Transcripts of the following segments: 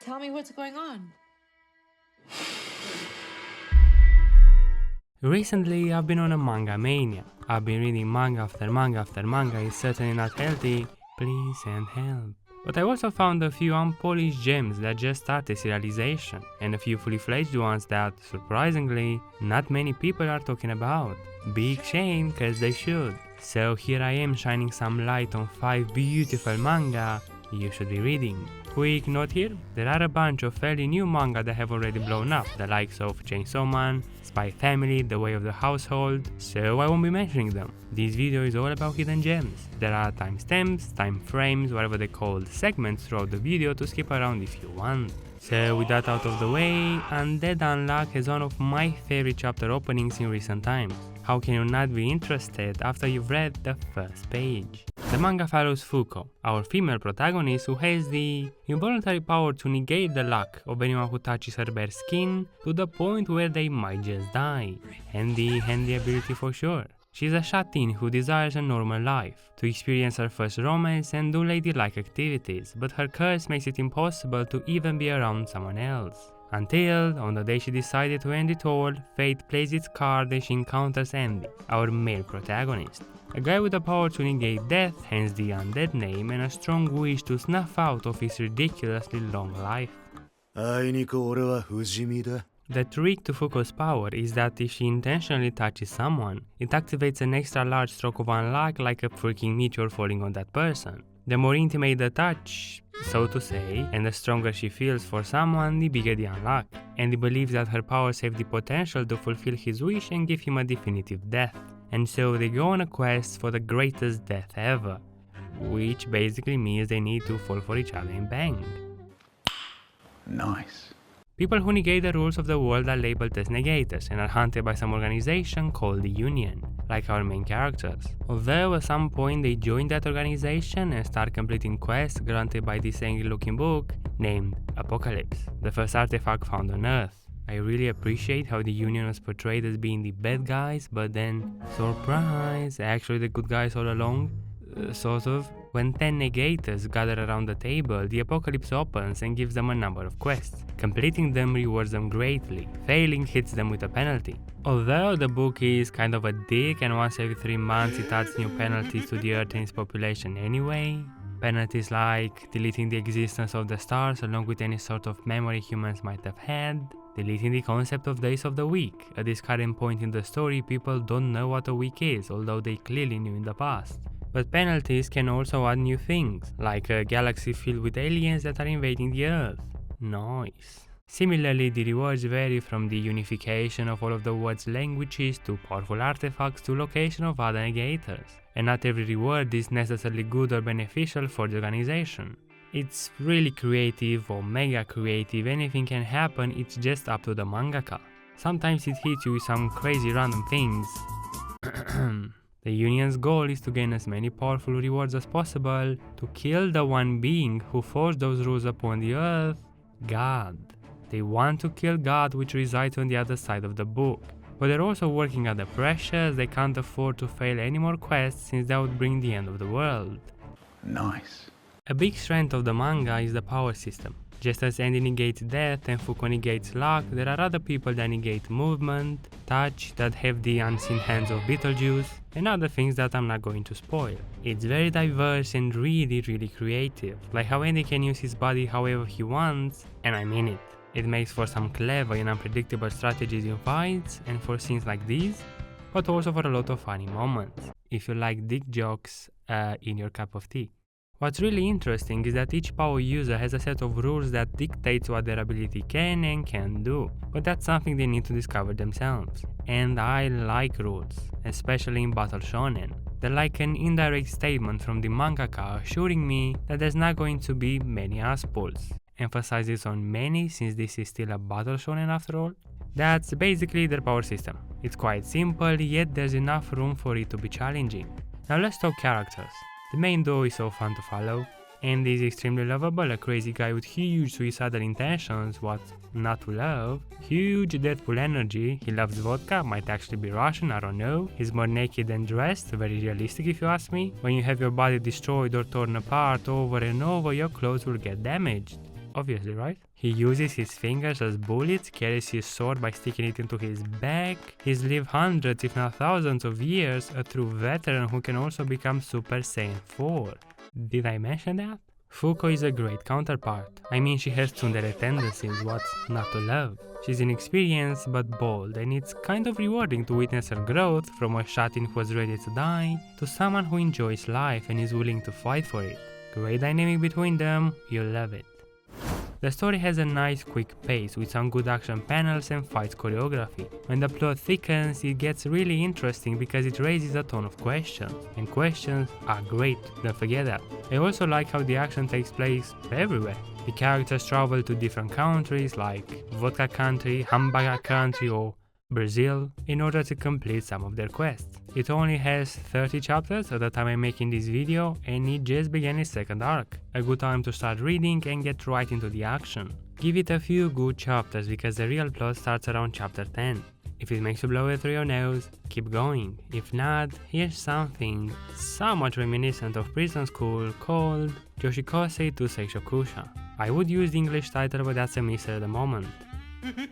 tell me what's going on. Recently, I've been on a manga mania. I've been reading manga after manga after manga. It's certainly not healthy. Please send help. But I also found a few unpolished gems that just started serialization, and a few fully fledged ones that, surprisingly, not many people are talking about. Big shame, cause they should. So here I am shining some light on 5 beautiful manga you should be reading. Quick note here, there are a bunch of fairly new manga that have already blown up, the likes of Chainsaw Man, Spy Family, The Way of the Household, so I won't be mentioning them. This video is all about hidden gems. There are timestamps, time frames, whatever they call segments throughout the video to skip around if you want. So with that out of the way, Undead Unluck has one of my favorite chapter openings in recent times. How can you not be interested after you've read the first page? The manga follows Fuko, our female protagonist who has the involuntary power to negate the luck of anyone who touches her bare skin to the point where they might just die. Handy ability for sure. She's a shut-in who desires a normal life, to experience her first romance and do ladylike activities, but her curse makes it impossible to even be around someone else. Until, on the day she decided to end it all, fate plays its card and she encounters Andy, our male protagonist. A guy with the power to negate death, hence the undead name, and a strong wish to snuff out of his ridiculously long life. The trick to Fuko's power is that if she intentionally touches someone, it activates an extra large stroke of unluck like a freaking meteor falling on that person. The more intimate the touch, so to say, and the stronger she feels for someone, the bigger the unluck. And he believes that her powers have the potential to fulfill his wish and give him a definitive death. And so they go on a quest for the greatest death ever, which basically means they need to fall for each other and bang. Nice. People who negate the rules of the world are labeled as negators and are hunted by some organization called the Union, like our main characters. Although at some point they join that organization and start completing quests granted by this angry looking book named Apocalypse, the first artifact found on Earth. I really appreciate how the Union was portrayed as being the bad guys, but then, surprise, actually the good guys all along, sort of. When 10 negators gather around the table, the apocalypse opens and gives them a number of quests. Completing them rewards them greatly, failing hits them with a penalty. Although the book is kind of a dick and once every 3 months it adds new penalties to the Earth and its population anyway. Penalties like deleting the existence of the stars along with any sort of memory humans might have had, deleting the concept of days of the week. At this current point in the story, people don't know what a week is, although they clearly knew in the past. But penalties can also add new things, like a galaxy filled with aliens that are invading the Earth. Nice. Similarly, the rewards vary from the unification of all of the world's languages to powerful artifacts to location of other negators. And not every reward is necessarily good or beneficial for the organization. It's really creative or mega creative, anything can happen, it's just up to the mangaka. Sometimes it hits you with some crazy random things. The Union's goal is to gain as many powerful rewards as possible to kill the one being who forced those rules upon the Earth, God. They want to kill God, which resides on the other side of the book. But they're also working under pressure as they can't afford to fail any more quests since that would bring the end of the world. Nice. A big strength of the manga is the power system. Just as Andy negates death and Fuko negates luck, there are other people that negate movement, touch, that have the unseen hands of Beetlejuice, and other things that I'm not going to spoil. It's very diverse and really creative, like how Andy can use his body however he wants, and I mean it. It makes for some clever and unpredictable strategies in fights and for scenes like these, but also for a lot of funny moments, if you like dick jokes in your cup of tea. What's really interesting is that each power user has a set of rules that dictates what their ability can and can't do, but that's something they need to discover themselves. And I like rules, especially in battle shonen. They're like an indirect statement from the mangaka assuring me that there's not going to be many ass-pulls. Emphasizes on many since this is still a battle shonen after all. That's basically their power system. It's quite simple, yet there's enough room for it to be challenging. Now let's talk characters. The main duo is so fun to follow. Andy is extremely lovable, a crazy guy with huge suicidal intentions, what not to love. Huge Deadpool energy, he loves vodka, might actually be Russian, I don't know. He's more naked than dressed, very realistic if you ask me. When you have your body destroyed or torn apart over and over, your clothes will get damaged. obviously, right? He uses his fingers as bullets, carries his sword by sticking it into his back. He's lived hundreds if not thousands of years, a true veteran who can also become Super Saiyan 4. Did I mention that? Fuko is a great counterpart. I mean, she has tsundere tendencies, what's not to love? She's inexperienced but bold, and it's kind of rewarding to witness her growth from a shut-in who was ready to die to someone who enjoys life and is willing to fight for it. Great dynamic between them, you'll love it. The story has a nice quick pace with some good action panels and fights choreography. When the plot thickens, it gets really interesting because it raises a ton of questions, and questions are great, don't forget that. I also like how the action takes place everywhere. The characters travel to different countries like Vodka Country, Hamburger Country or Brazil in order to complete some of their quests. It only has 30 chapters at the time I'm making this video, and it just began its second arc. A good time to start reading and get right into the action. Give it a few good chapters because the real plot starts around chapter 10. If it makes you blow it through your nose, keep going. If not, here's something somewhat reminiscent of Prison School called Joshikousei to Seishokusha. I would use the English title, but that's a miss at the moment.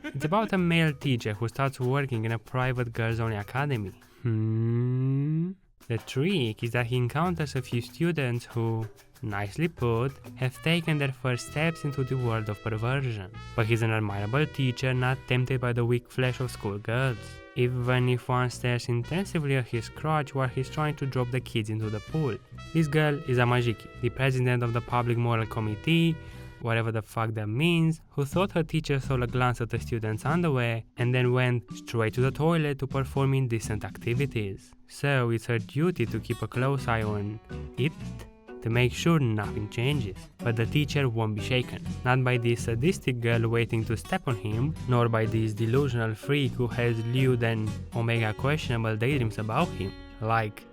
It's about a male teacher who starts working in a private girls-only academy. The trick is that he encounters a few students who, nicely put, have taken their first steps into the world of perversion. But he's an admirable teacher, not tempted by the weak flesh of schoolgirls. Even if one stares intensively at his crotch while he's trying to drop the kids into the pool. This girl is Amajiki, the president of the Public Moral Committee, whatever the fuck that means, who thought her teacher saw a glance at the student's underwear and then went straight to the toilet to perform indecent activities. So it's her duty to keep a close eye on it to make sure nothing changes. But the teacher won't be shaken, not by this sadistic girl waiting to step on him, nor by this delusional freak who has lewd and omega questionable daydreams about him, like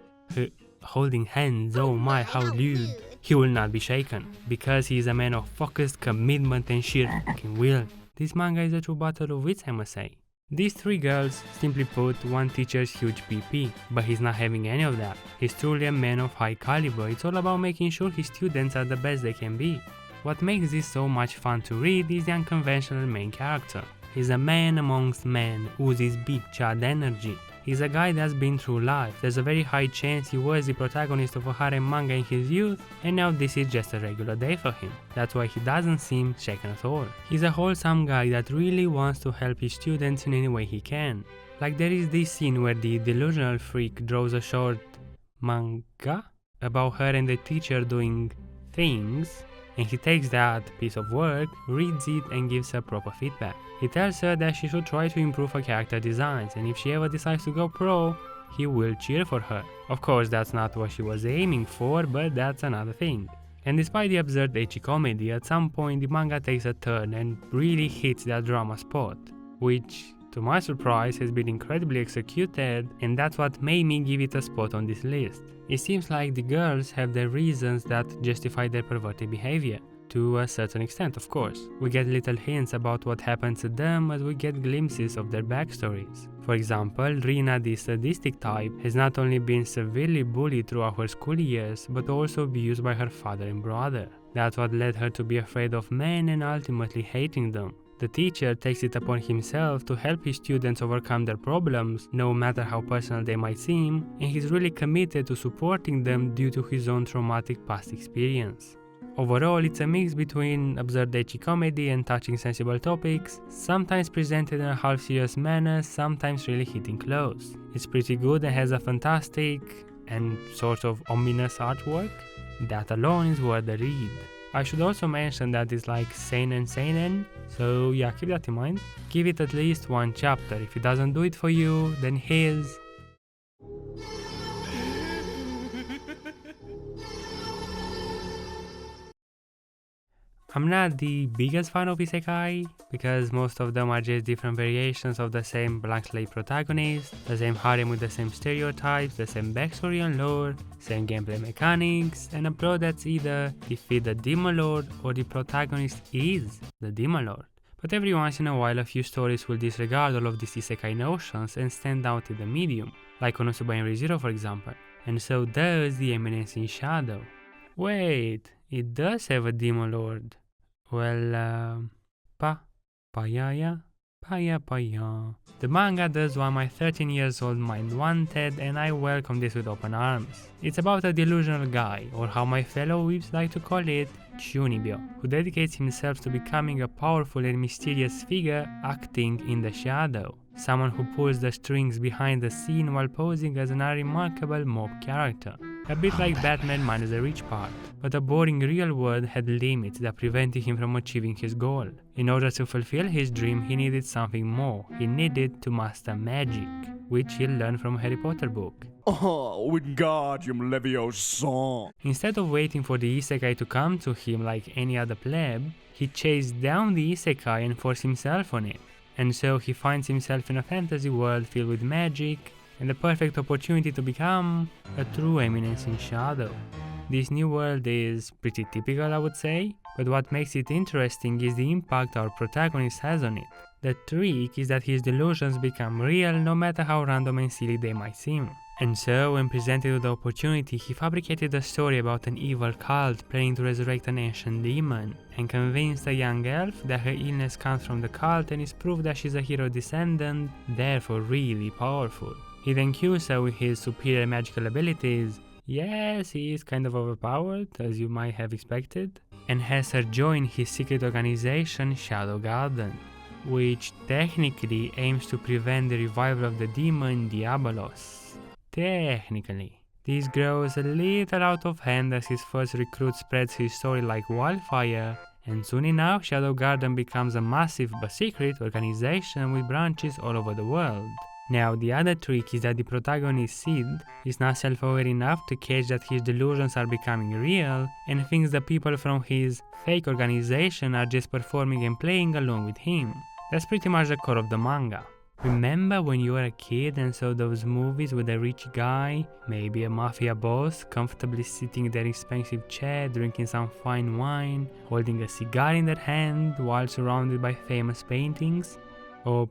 holding hands, oh my how lewd. He will not be shaken, because he is a man of focused commitment and sheer fucking will. This manga is a true battle of wits, I must say. These three girls, simply put, one teacher's huge PP, but he's not having any of that. He's truly a man of high caliber. It's all about making sure his students are the best they can be. What makes this so much fun to read is the unconventional main character. He's a man amongst men, oozes big chad energy. He's a guy that's been through life. There's a very high chance he was the protagonist of a harem manga in his youth, and now this is just a regular day for him. That's why he doesn't seem shaken at all. He's a wholesome guy that really wants to help his students in any way he can. Like there is this scene where the delusional freak draws a short manga about her and the teacher doing things, and he takes that piece of work, reads it and gives her proper feedback. He tells her that she should try to improve her character designs, and if she ever decides to go pro, he will cheer for her. Of course, that's not what she was aiming for, but that's another thing. And despite the absurd ecchi comedy, at some point the manga takes a turn and really hits that drama spot, which, to my surprise, has been incredibly executed, and that's what made me give it a spot on this list. It seems like the girls have their reasons that justify their perverted behavior. To a certain extent, of course. We get little hints about what happened to them as we get glimpses of their backstories. For example, Rina, the sadistic type, has not only been severely bullied throughout her school years, but also abused by her father and brother. That's what led her to be afraid of men and ultimately hating them. The teacher takes it upon himself to help his students overcome their problems, no matter how personal they might seem, and he's really committed to supporting them due to his own traumatic past experience. Overall, it's a mix between absurd ecchi comedy and touching sensible topics, sometimes presented in a half-serious manner, sometimes really hitting close. It's pretty good and has a fantastic and sort of ominous artwork. That alone is worth the read. I should also mention that it's like seinen, so yeah, keep that in mind. Give it at least one chapter. If it doesn't do it for you, then here's... I'm not the biggest fan of isekai, because most of them are just different variations of the same blank slate protagonist, the same harem with the same stereotypes, the same backstory and lore, same gameplay mechanics, and a plot that's either defeat the demon lord or the protagonist is the demon lord. But every once in a while a few stories will disregard all of these isekai notions and stand out in the medium, like Konosuba and Re:Zero for example, and so does the Eminence in Shadow. Wait, it does have a demon lord. Well, pa-ya-ya. The manga does what my 13 years old mind wanted, and I welcome this with open arms. It's about a delusional guy, or how my fellow weebs like to call it, Chunibyo, who dedicates himself to becoming a powerful and mysterious figure acting in the shadow. Someone who pulls the strings behind the scene while posing as an unremarkable mob character. A bit like Batman minus the rich part, but a boring real world had limits that prevented him from achieving his goal. In order to fulfill his dream, he needed something more. He needed to master magic, which he learned from a Harry Potter book. Oh, Wingardium Leviosa! Instead of waiting for the isekai to come to him like any other pleb, he chased down the isekai and forced himself on it. And so he finds himself in a fantasy world filled with magic, and the perfect opportunity to become a true eminence in shadow. This new world is pretty typical, I would say, but what makes it interesting is the impact our protagonist has on it. The trick is that his delusions become real no matter how random and silly they might seem. And so, when presented with the opportunity, he fabricated a story about an evil cult planning to resurrect an ancient demon, and convinced a young elf that her illness comes from the cult and is proof that she's a hero descendant, therefore really powerful. He then cues her with his superior magical abilities. Yes, he is kind of overpowered, as you might have expected, and has her join his secret organization, Shadow Garden, which technically aims to prevent the revival of the demon Diabolos. Technically. This grows a little out of hand as his first recruit spreads his story like wildfire, and soon enough Shadow Garden becomes a massive but secret organization with branches all over the world. Now, the other trick is that the protagonist Sid is not self-aware enough to catch that his delusions are becoming real and thinks the people from his fake organization are just performing and playing along with him. That's pretty much the core of the manga. Remember when you were a kid and saw those movies with a rich guy, maybe a mafia boss, comfortably sitting in their expensive chair drinking some fine wine, holding a cigar in their hand while surrounded by famous paintings? Or,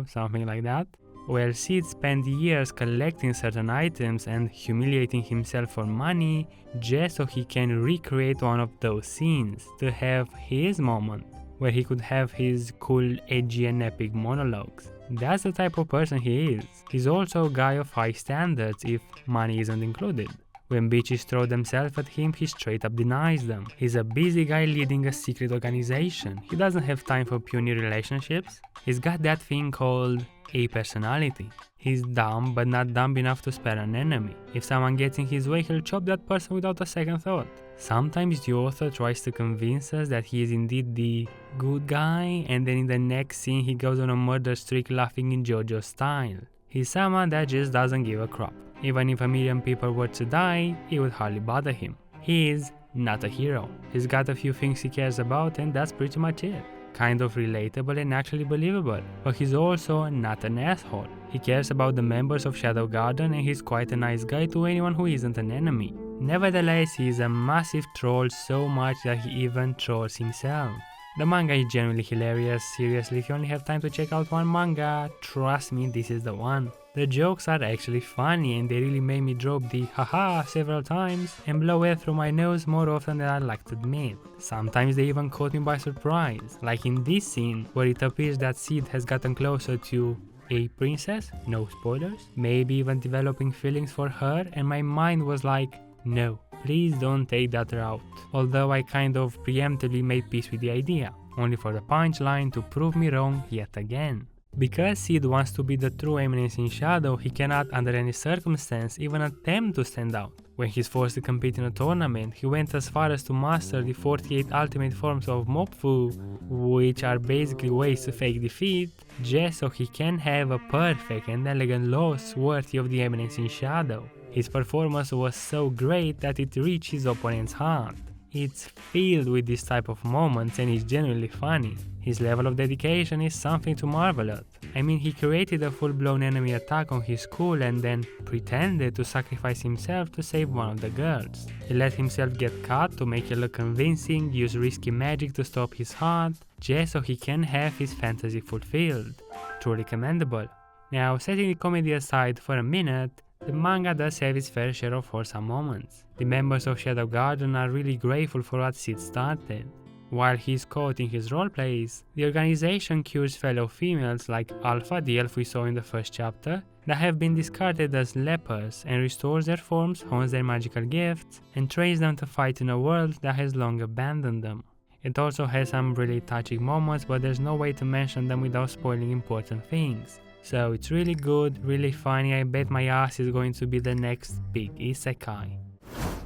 something like that? Well, Sid spent years collecting certain items and humiliating himself for money just so he can recreate one of those scenes to have his moment, where he could have his cool, edgy and epic monologues. That's the type of person he is. He's also a guy of high standards if money isn't included. When bitches throw themselves at him, he straight up denies them. He's a busy guy leading a secret organization. He doesn't have time for puny relationships. He's got that thing called a personality. He's dumb, but not dumb enough to spare an enemy. If someone gets in his way, he'll chop that person without a second thought. Sometimes the author tries to convince us that he is indeed the good guy, and then in the next scene he goes on a murder streak laughing in JoJo style. He's someone that just doesn't give a crap. Even if a million people were to die, it would hardly bother him. He is not a hero. He's got a few things he cares about, and that's pretty much it. Kind of relatable and actually believable, but he's also not an asshole. He cares about the members of Shadow Garden, and he's quite a nice guy to anyone who isn't an enemy. Nevertheless, he is a massive troll, so much that he even trolls himself. The manga is genuinely hilarious. Seriously, if you only have time to check out one manga, trust me, this is the one. The jokes are actually funny and they really made me drop the haha several times and blow air through my nose more often than I like to admit. Sometimes they even caught me by surprise, like in this scene where it appears that Sid has gotten closer to a princess, no spoilers, maybe even developing feelings for her, and my mind was like, no, please don't take that route. Although I kind of preemptively made peace with the idea, only for the punchline to prove me wrong yet again. Because Sid wants to be the true eminence in shadow, he cannot under any circumstance even attempt to stand out. When he's forced to compete in a tournament, he went as far as to master the 48 ultimate forms of Mopfu, which are basically ways to fake defeat, just so he can have a perfect and elegant loss worthy of the eminence in shadow. His performance was so great that it reached his opponent's heart. It's filled with this type of moments and is genuinely funny. His level of dedication is something to marvel at. I mean, he created a full-blown enemy attack on his school and then pretended to sacrifice himself to save one of the girls. He let himself get cut to make it look convincing, use risky magic to stop his heart, just so he can have his fantasy fulfilled. Truly commendable. Now, setting the comedy aside for a minute, the manga does have its fair share of wholesome moments. The members of Shadow Garden are really grateful for what Sid started. While he's caught in his roleplays, the organization cures fellow females like Alpha, the elf we saw in the first chapter, that have been discarded as lepers, and restores their forms, hones their magical gifts, and trains them to fight in a world that has long abandoned them. It also has some really touching moments, but there's no way to mention them without spoiling important things. So it's really good, really funny. I bet my ass is going to be the next big isekai.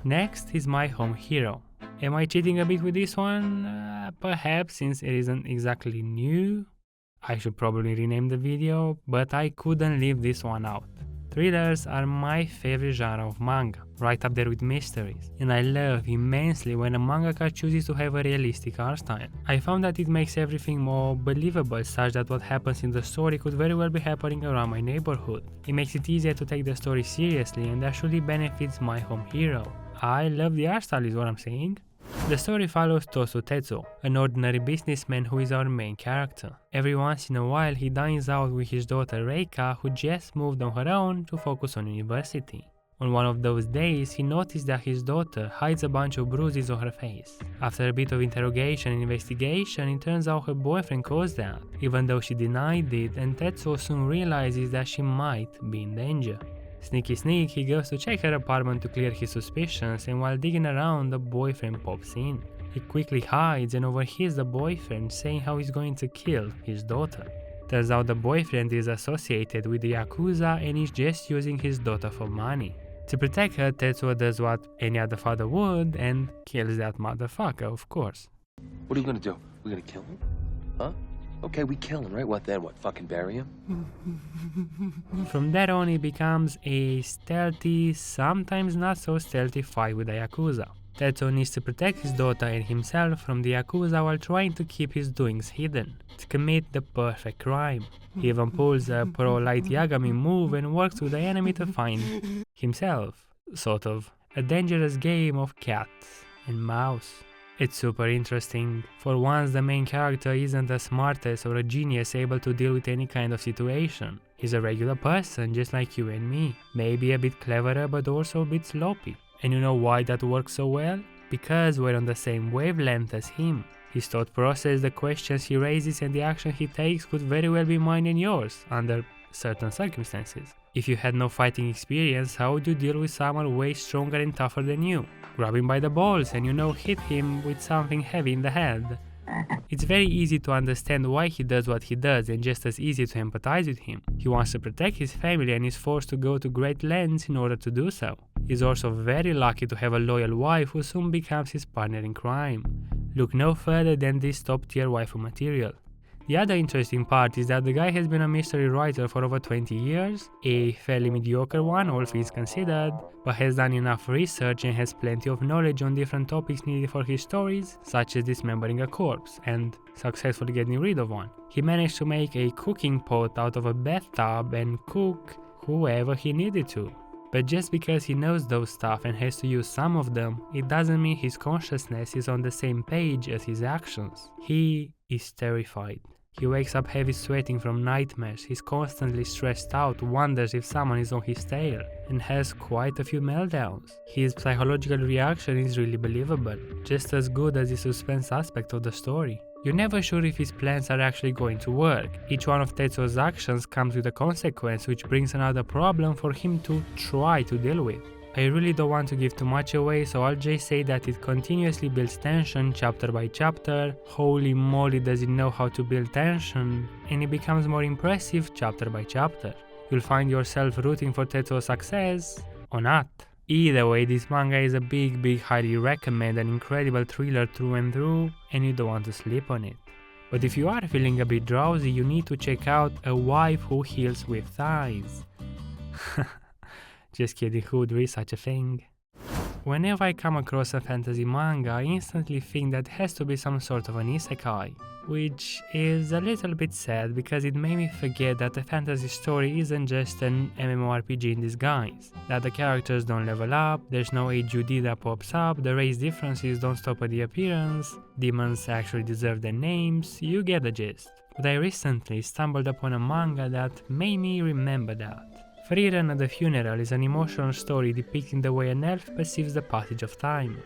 Next is My Home Hero. Am I cheating a bit with this one? Perhaps, since it isn't exactly new. I should probably rename the video, but I couldn't leave this one out. Thrillers are my favorite genre of manga, right up there with mysteries, and I love immensely when a mangaka chooses to have a realistic art style. I found that it makes everything more believable, such that what happens in the story could very well be happening around my neighborhood. It makes it easier to take the story seriously, and that surely benefits My Home Hero. I love the art style is what I'm saying. The story follows Tosu Tetsuo, an ordinary businessman who is our main character. Every once in a while he dines out with his daughter Reika, who just moved on her own to focus on university. On one of those days, he noticed that his daughter hides a bunch of bruises on her face. After a bit of interrogation and investigation, it turns out her boyfriend caused that, even though she denied it, and Tetsuo soon realizes that she might be in danger. Sneaky sneak, he goes to check her apartment to clear his suspicions, and while digging around, the boyfriend pops in. He quickly hides and overhears the boyfriend saying how he's going to kill his daughter. Turns out the boyfriend is associated with the Yakuza and is just using his daughter for money. To protect her, Tetsuo does what any other father would and kills that motherfucker, of course. What are we gonna do? We're gonna kill him? Huh? Okay, we kill him, right? What then? What, fucking bury him? From that on, it becomes a stealthy, sometimes not so stealthy fight with the Yakuza. Tetsuo needs to protect his daughter and himself from the Yakuza while trying to keep his doings hidden, to commit the perfect crime. He even pulls a pro-light Yagami move and works with the enemy to find himself, sort of. A dangerous game of cat and mouse. It's super interesting. For once, the main character isn't the smartest or a genius able to deal with any kind of situation. He's a regular person, just like you and me. Maybe a bit cleverer, but also a bit sloppy. And you know why that works so well? Because we're on the same wavelength as him. His thought process, the questions he raises, and the action he takes could very well be mine and yours, under certain circumstances. If you had no fighting experience, how would you deal with someone way stronger and tougher than you? Grab him by the balls and hit him with something heavy in the head. It's very easy to understand why he does what he does, and just as easy to empathize with him. He wants to protect his family and is forced to go to great lengths in order to do so. He's also very lucky to have a loyal wife who soon becomes his partner in crime. Look no further than this top tier waifu material. The other interesting part is that the guy has been a mystery writer for over 20 years, a fairly mediocre one all things considered, but has done enough research and has plenty of knowledge on different topics needed for his stories, such as dismembering a corpse and successfully getting rid of one. He managed to make a cooking pot out of a bathtub and cook whoever he needed to. But just because he knows those stuff and has to use some of them, it doesn't mean his consciousness is on the same page as his actions. He is terrified. He wakes up heavy sweating from nightmares, he's constantly stressed out, wonders if someone is on his tail, and has quite a few meltdowns. His psychological reaction is really believable, just as good as the suspense aspect of the story. You're never sure if his plans are actually going to work. Each one of Tetsuo's actions comes with a consequence, which brings another problem for him to try to deal with. I really don't want to give too much away, so I'll just say that it continuously builds tension chapter by chapter. Holy moly, does it know how to build tension, and it becomes more impressive chapter by chapter. You'll find yourself rooting for Tetsuo's success, or not. Either way, this manga is a big highly recommend, an incredible thriller through and through, and you don't want to sleep on it. But if you are feeling a bit drowsy, you need to check out A Wife Who Heals With Thighs. Just kidding, who would read such a thing? Whenever I come across a fantasy manga, I instantly think that has to be some sort of an isekai, which is a little bit sad because it made me forget that a fantasy story isn't just an MMORPG in disguise, that the characters don't level up, there's no HUD that pops up, the race differences don't stop at the appearance, demons actually deserve their names, you get the gist. But I recently stumbled upon a manga that made me remember that. Frieren at the Funeral is an emotional story depicting the way an elf perceives the passage of time.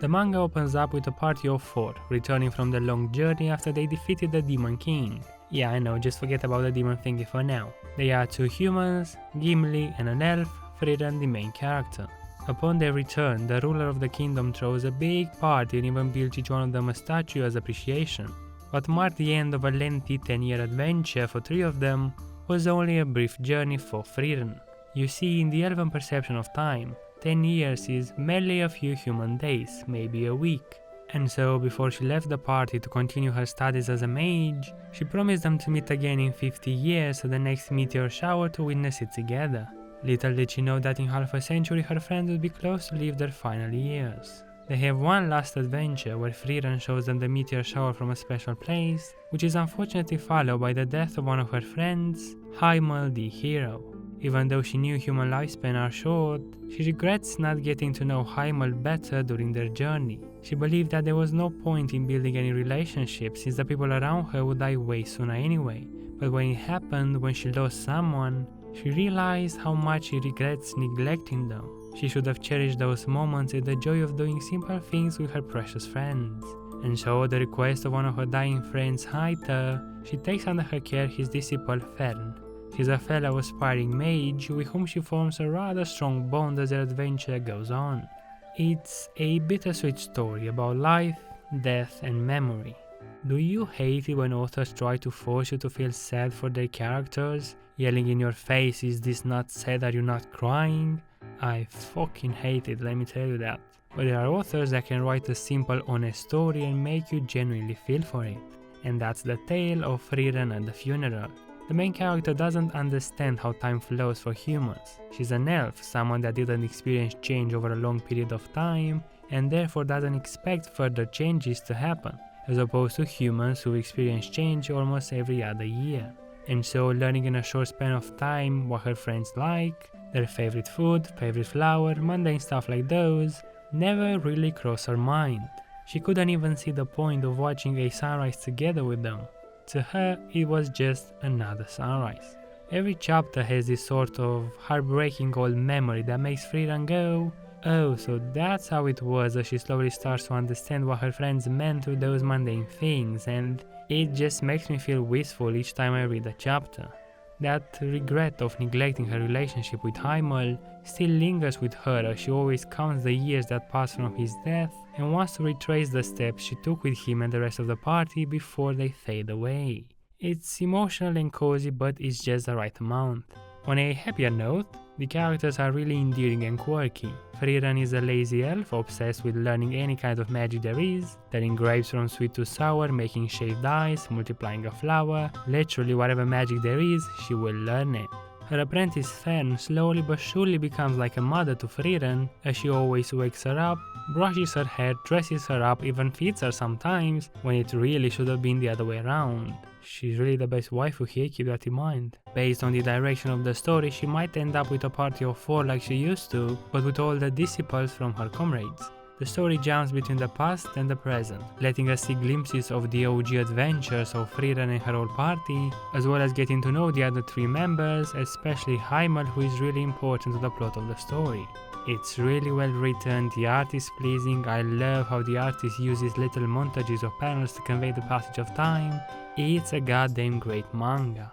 The manga opens up with a party of 4, returning from the long journey after they defeated the Demon King. Yeah, I know, just forget about the demon thingy for now. They are 2 humans, Gimli and an elf, Frieren the main character. Upon their return, the ruler of the kingdom throws a big party and even builds each one of them a statue as appreciation. What marked the end of a lengthy 10-year adventure for 3 of them was only a brief journey for Frieren. You see, in the elven perception of time, 10 years is merely a few human days, maybe a week. And so, before she left the party to continue her studies as a mage, she promised them to meet again in 50 years at the next meteor shower to witness it together. Little did she know that in half a century her friends would be close to live their final years. They have one last adventure where Frieren shows them the meteor shower from a special place, which is unfortunately followed by the death of one of her friends, Heimel the hero. Even though she knew human lifespan are short, she regrets not getting to know Heimel better during their journey. She believed that there was no point in building any relationship since the people around her would die way sooner anyway. But when it happened, when she lost someone, she realized how much she regrets neglecting them. She should have cherished those moments and the joy of doing simple things with her precious friends. And so, at the request of one of her dying friends, Haita, she takes under her care his disciple Fern. She's a fellow aspiring mage with whom she forms a rather strong bond as their adventure goes on. It's a bittersweet story about life, death and memory. Do you hate it when authors try to force you to feel sad for their characters, yelling in your face, "Is this not sad, are you not crying?" I fucking hate it, let me tell you that. But there are authors that can write a simple, honest story and make you genuinely feel for it. And that's the tale of Frieren at the funeral. The main character doesn't understand how time flows for humans. She's an elf, someone that didn't experience change over a long period of time, and therefore doesn't expect further changes to happen, as opposed to humans who experience change almost every other year. And so, learning in a short span of time what her friends like, their favorite food, favorite flower, mundane stuff like those, never really crossed her mind. She couldn't even see the point of watching a sunrise together with them. To her, it was just another sunrise. Every chapter has this sort of heartbreaking old memory that makes Frieren go, "Oh, so that's how it was," as she slowly starts to understand what her friends meant with those mundane things, and it just makes me feel wistful each time I read a chapter. That regret of neglecting her relationship with Heimel still lingers with her as she always counts the years that passed from his death and wants to retrace the steps she took with him and the rest of the party before they fade away. It's emotional and cozy, but it's just the right amount. On a happier note, the characters are really endearing and quirky. Frieren is a lazy elf obsessed with learning any kind of magic there is, turning grapes from sweet to sour, making shaved ice, multiplying a flower, literally whatever magic there is, she will learn it. Her apprentice Fern slowly but surely becomes like a mother to Frieren, as she always wakes her up, brushes her hair, dresses her up, even feeds her sometimes, when it really should have been the other way around. She's really the best waifu here, keep that in mind. Based on the direction of the story, she might end up with a party of 4 like she used to, but with all the disciples from her comrades. The story jumps between the past and the present, letting us see glimpses of the OG adventures of Frieren and her whole party, as well as getting to know the other 3 members, especially Heimel, who is really important to the plot of the story. It's really well written, the art is pleasing, I love how the artist uses little montages of panels to convey the passage of time. It's a goddamn great manga.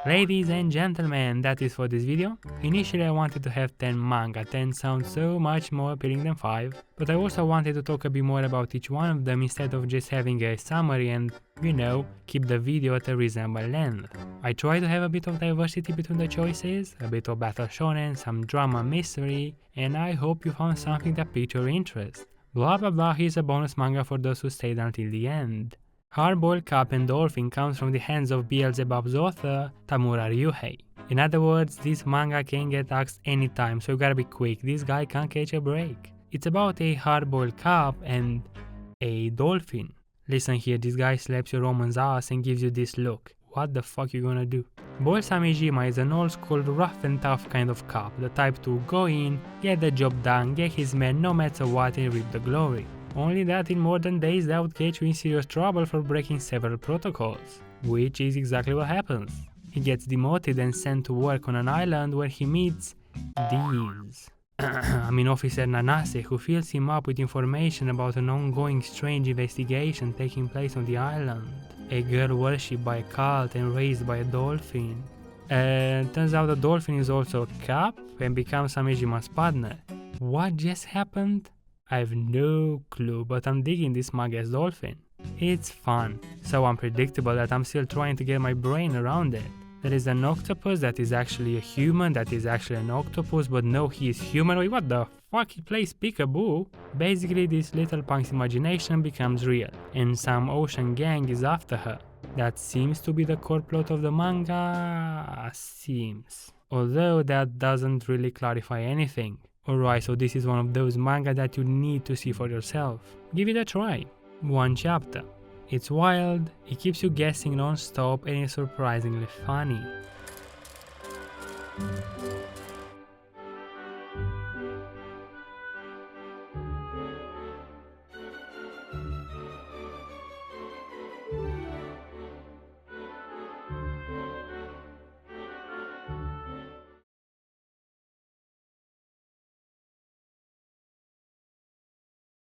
Ladies and gentlemen, that is for this video. Initially I wanted to have 10 manga, 10 sounds so much more appealing than 5, but I also wanted to talk a bit more about each one of them instead of just having a summary and, you know, keep the video at a reasonable length. I try to have a bit of diversity between the choices, a bit of battle shonen, some drama mystery, and I hope you found something that piqued your interest. Blah blah blah, here's a bonus manga for those who stayed until the end. Hardboiled Cup and Dolphin comes from the hands of Beelzebub's author, Tamura Ryuhei. In other words, this manga can get axed anytime, so you gotta be quick, this guy can't catch a break. It's about a hardboiled cup and a dolphin. Listen here, this guy slaps your woman's ass and gives you this look. What the fuck you gonna do? Boil Samijima is an old school rough and tough kind of cop, the type to go in, get the job done, get his man no matter what and reap the glory. Only that in modern days that would catch you in serious trouble for breaking several protocols, which is exactly what happens. He gets demoted and sent to work on an island where he meets these. Officer Nanase, who fills him up with information about an ongoing strange investigation taking place on the island. A girl worshipped by a cult and raised by a dolphin. Turns out the dolphin is also a cop and becomes Samejima's partner. What just happened? I have no clue, but I'm digging this manga as dolphin. It's fun, so unpredictable that I'm still trying to get my brain around it. There is an octopus that is actually a human that is actually an octopus, but no, he is human. Wait, what the fuck? He plays peekaboo? Basically, this little punk's imagination becomes real, and some ocean gang is after her. That seems to be the core plot of the manga. Seems. Although that doesn't really clarify anything. Alright, so this is one of those manga that you need to see for yourself. Give it a try. One chapter. It's wild, it keeps you guessing non-stop, and it's surprisingly funny.